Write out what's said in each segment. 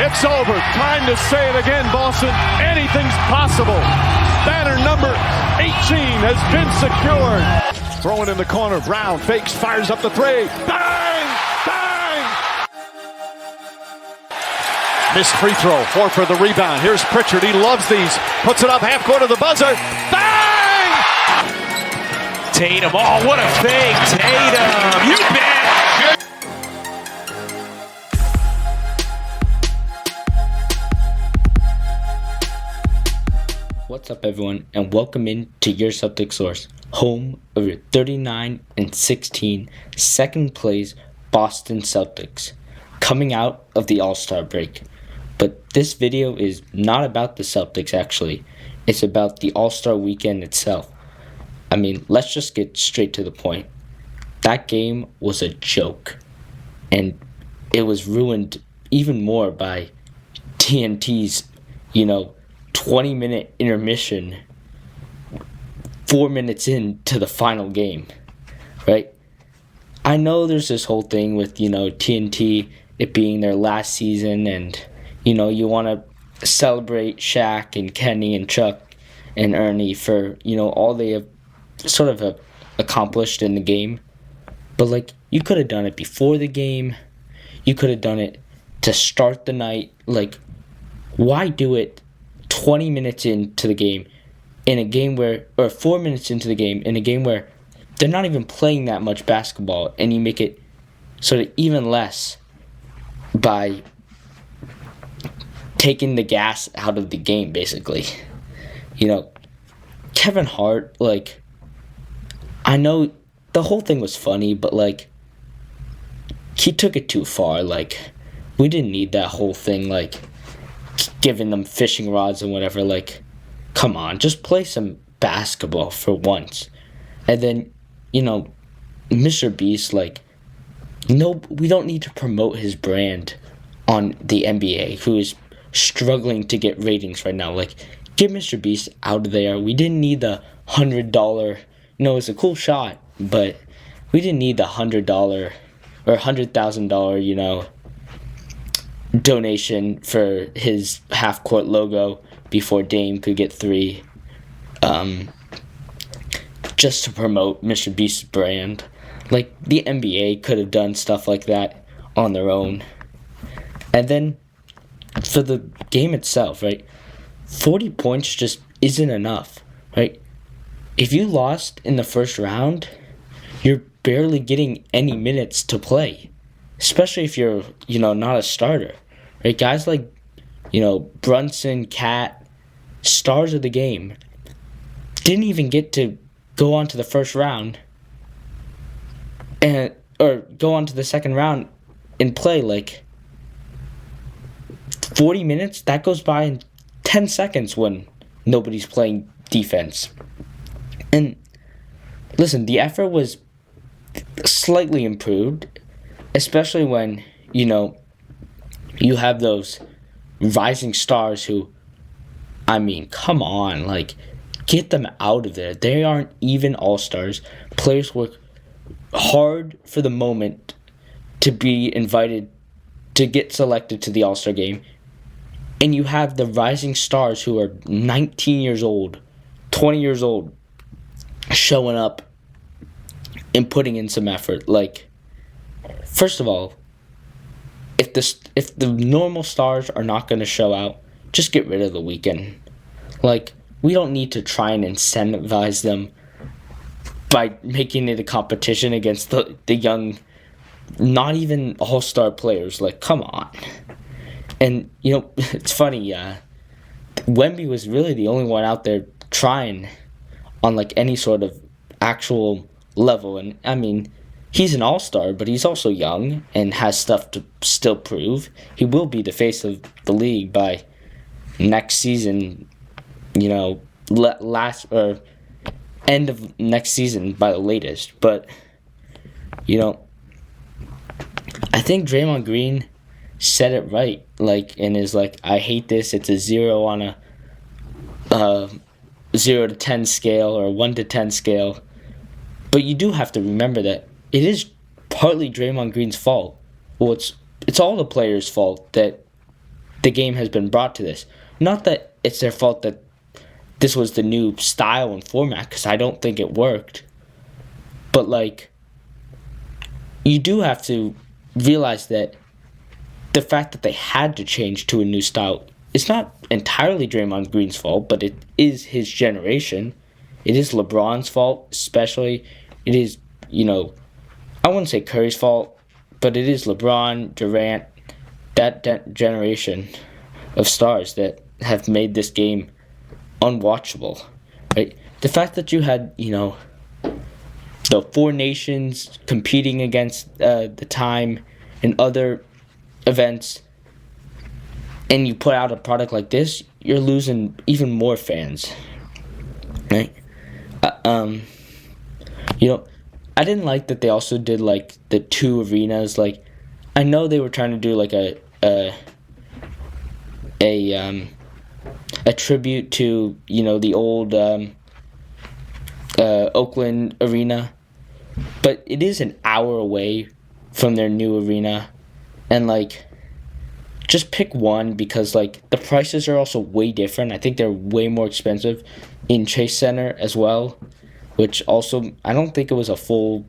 It's over. Time to say it again, Boston. Anything's possible. Banner number 18 has been secured. Throwing in the corner. Brown fakes, fires up the three. Bang! Bang! Missed free throw. Horford the rebound. Here's Pritchard. He loves these. Puts it up half court of the buzzer. Bang! Tatum. Oh, what a fake. Tatum. You bet. What's up, everyone, and welcome in to your Celtics source, home of your 39-16 second place Boston Celtics, coming out of the All-Star break. But this video is not about the Celtics, actually. It's about the All-Star weekend itself. I mean, let's just get straight to the point. That game was a joke, and it was ruined even more by TNT's, 20-minute intermission 4 minutes into the final game, right? I know there's this whole thing with, TNT, it being their last season, and, you want to celebrate Shaq and Kenny and Chuck and Ernie for, all they have sort of accomplished in the game. But, you could have done it before the game. You could have done it to start the night. Why do it 20 minutes into the game in a game where, or 4 minutes into the game in a game where they're not even playing that much basketball, and you make it sort of even less by taking the gas out of the game, basically. Kevin Hart, I know the whole thing was funny, but he took it too far. We didn't need that whole thing, giving them fishing rods and whatever. Come on, just play some basketball for once. And then, MrBeast, no, we don't need to promote his brand on the NBA, who is struggling to get ratings right now. Get MrBeast out of there. We didn't need the $100, it's a cool shot, but we didn't need the $100 or $100,000, donation for his half-court logo before Dame could get three, just to promote MrBeast's brand. The NBA could have done stuff like that on their own. And then, for the game itself, right, 40 points just isn't enough, right? If you lost in the first round, you're barely getting any minutes to play, especially if you're, not a starter. Right, guys like, Brunson, Cat, stars of the game, didn't even get to go on to the first round or go on to the second round and play 40 minutes. That goes by in 10 seconds when nobody's playing defense. And listen, the effort was slightly improved, especially when, you have those rising stars who, come on, get them out of there. They aren't even all-stars. Players work hard for the moment to be invited to get selected to the All-Star game. And you have the rising stars who are 19 years old, 20 years old, showing up and putting in some effort. First of all, if the normal stars are not going to show out, just get rid of the weekend. We don't need to try and incentivize them by making it a competition against the young, not even all-star players. Come on. And, it's funny, Wemby was really the only one out there trying on, any sort of actual level. And, he's an all-star, but he's also young and has stuff to still prove. He will be the face of the league by next season, last or end of next season by the latest. But, I think Draymond Green said it right, and is I hate this. It's a 0 on a 0 to 10 scale or 1 to 10 scale. But you do have to remember that it is partly Draymond Green's fault. Well, it's all the players' fault that the game has been brought to this. Not that it's their fault that this was the new style and format, because I don't think it worked. But, like, you do have to realize that the fact that they had to change to a new style, it's not entirely Draymond Green's fault, but it is his generation. It is LeBron's fault, especially. It is, I wouldn't say Curry's fault, but it is LeBron, Durant, that generation of stars that have made this game unwatchable, right? The fact that you had, the four nations competing against the time and other events, and you put out a product like this, you're losing even more fans, right? I didn't like that they also did like the two arenas. Like, I know they were trying to do like a tribute to the old Oakland arena, but it is an hour away from their new arena, and like, just pick one, because like the prices are also way different. I think they're way more expensive in Chase Center as well, which also I don't think it was a full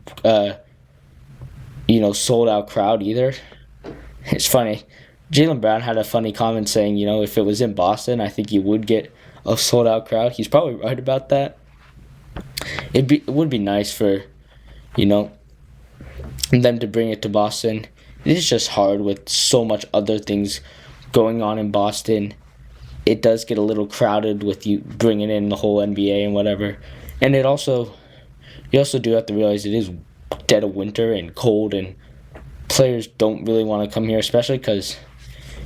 sold out crowd either. It's funny. Jaylen Brown had a funny comment saying, if it was in Boston, I think you would get a sold out crowd. He's probably right about that. It would be nice for, them to bring it to Boston. It is just hard with so much other things going on in Boston. It does get a little crowded with you bringing in the whole NBA and whatever. And you also do have to realize it is dead of winter and cold, and players don't really want to come here, especially because,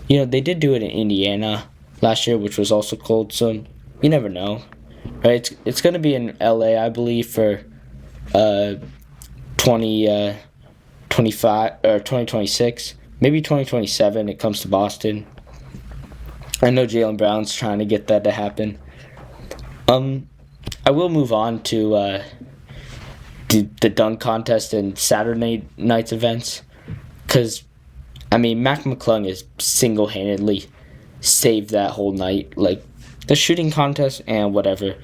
they did do it in Indiana last year, which was also cold, so you never know, right? It's going to be in LA, I believe, for 2025 or 2026, maybe 2027. It comes to Boston. I know Jaylen Brown's trying to get that to happen. I will move on to the dunk contest and Saturday night's events, because Mac McClung is single-handedly saved that whole night. Like, the shooting contest and whatever,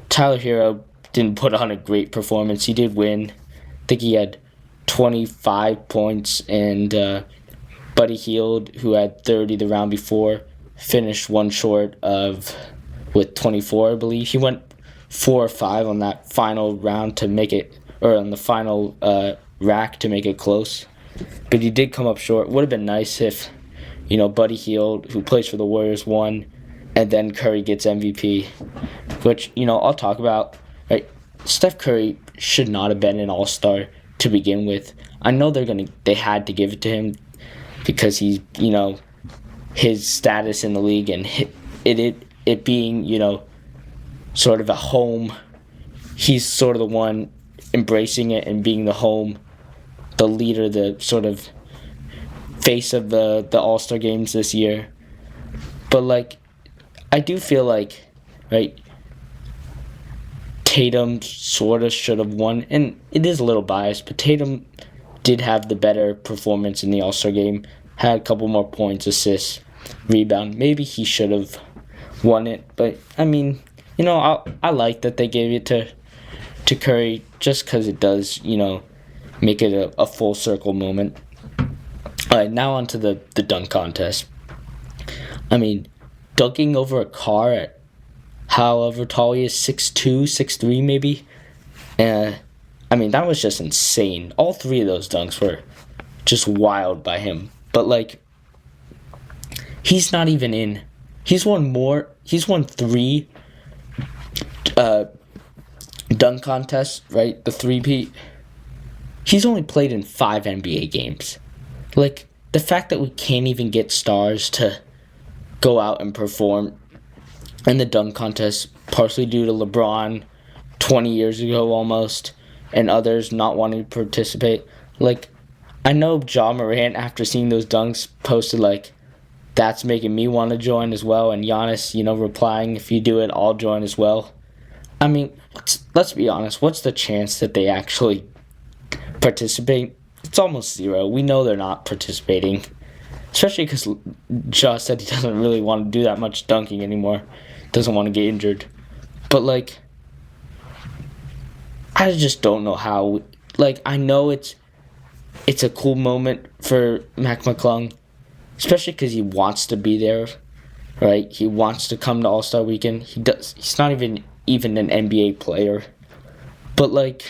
Tyler Hero didn't put on a great performance. He did win. I think he had 25 points, and Buddy Hield, who had 30 the round before, finished one short with 24, I believe. He went 4 or 5 on that final round to make it, or on the final rack to make it close. But he did come up short. Would have been nice if, Buddy Hield, who plays for the Warriors, won, and then Curry gets MVP, which, I'll talk about. Right, Steph Curry should not have been an All-Star to begin with. I know they had to give it to him because he's, his status in the league and it being, sort of a home. He's sort of the one embracing it and being the leader, the sort of face of the All-Star games this year. But like, I do feel like, right, Tatum sort of should have won, and it is a little biased, but Tatum did have the better performance in the All-Star game, had a couple more points, assists, rebound. Maybe he should have won it, but I like that they gave it to Curry, just because it does, make it a full circle moment. All right, now on to the dunk contest. Dunking over a car at however tall he is, 6'2", 6'3", maybe. That was just insane. All three of those dunks were just wild by him. But like, he's not even in. He's won 3 dunk contests, right? The three-peat. He's only played in 5 NBA games. Like, the fact that we can't even get stars to go out and perform in the dunk contest, partially due to LeBron 20 years ago almost, and others not wanting to participate. Like, I know Ja Morant, after seeing those dunks, posted like, that's making me want to join as well, and Giannis, replying, if you do it, I'll join as well. Let's be honest, what's the chance that they actually participate? It's almost zero. We know they're not participating. Especially because Josh said he doesn't really want to do that much dunking anymore. Doesn't want to get injured. But, like, I just don't know how. Like, I know it's a cool moment for Mac McClung, especially because he wants to be there, right? He wants to come to All-Star Weekend. He's not even an NBA player. But, like,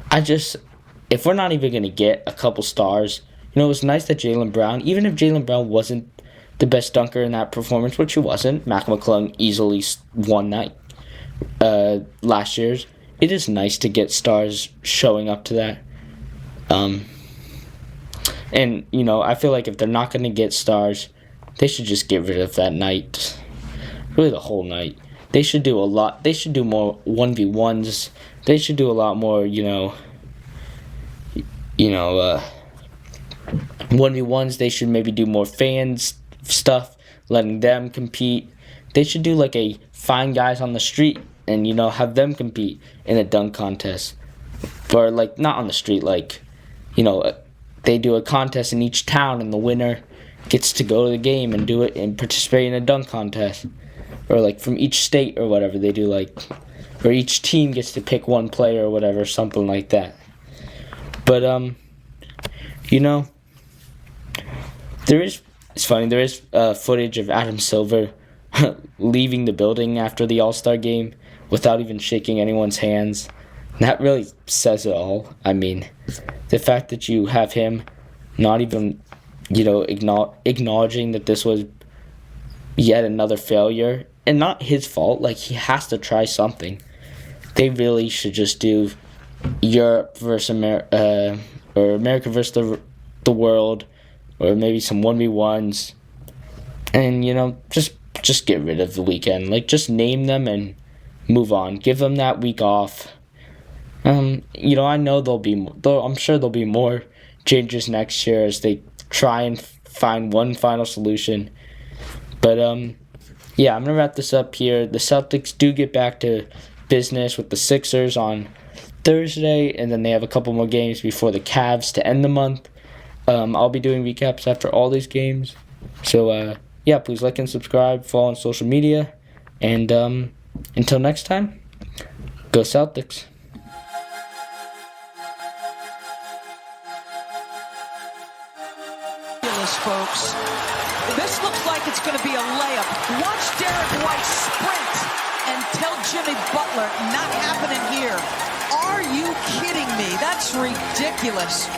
if we're not even going to get a couple stars, you know, it was nice that Jaylen Brown, even if Jaylen Brown wasn't the best dunker in that performance, which he wasn't, Mac McClung easily won that last year's. It is nice to get stars showing up to that. And, you know, I feel like if they're not going to get stars, they should just get rid of that night. Really the whole night. They should do a lot. They should do more 1v1s. They should do a lot more, 1v1s. They should maybe do more fans stuff, letting them compete. They should do like find guys on the street and, have them compete in a dunk contest. Or, like, not on the street, like, they do a contest in each town and the winner gets to go to the game and do it and participate in a dunk contest. Or, like, from each state or whatever, they do, like, or each team gets to pick one player or whatever, something like that. But, it's funny, there is footage of Adam Silver leaving the building after the All-Star game without even shaking anyone's hands. That really says it all. I mean, the fact that you have him not even, acknowledging that this was yet another failure, and not his fault, like, he has to try something. They really should just do Europe versus America, or America versus the world, or maybe some 1v1s, and, just get rid of the weekend. Like, just name them and move on. Give them that week off. I know I'm sure there'll be more changes next year as they try and find one final solution. But, yeah, I'm going to wrap this up here. The Celtics do get back to business with the Sixers on Thursday, and then they have a couple more games before the Cavs to end the month. I'll be doing recaps after all these games. So, yeah, please like and subscribe, follow on social media, and until next time, go Celtics. Folks, this looks like it's going to be a layup. Watch Derek White sprint and tell Jimmy Butler, not happening here. Are you kidding me? That's ridiculous.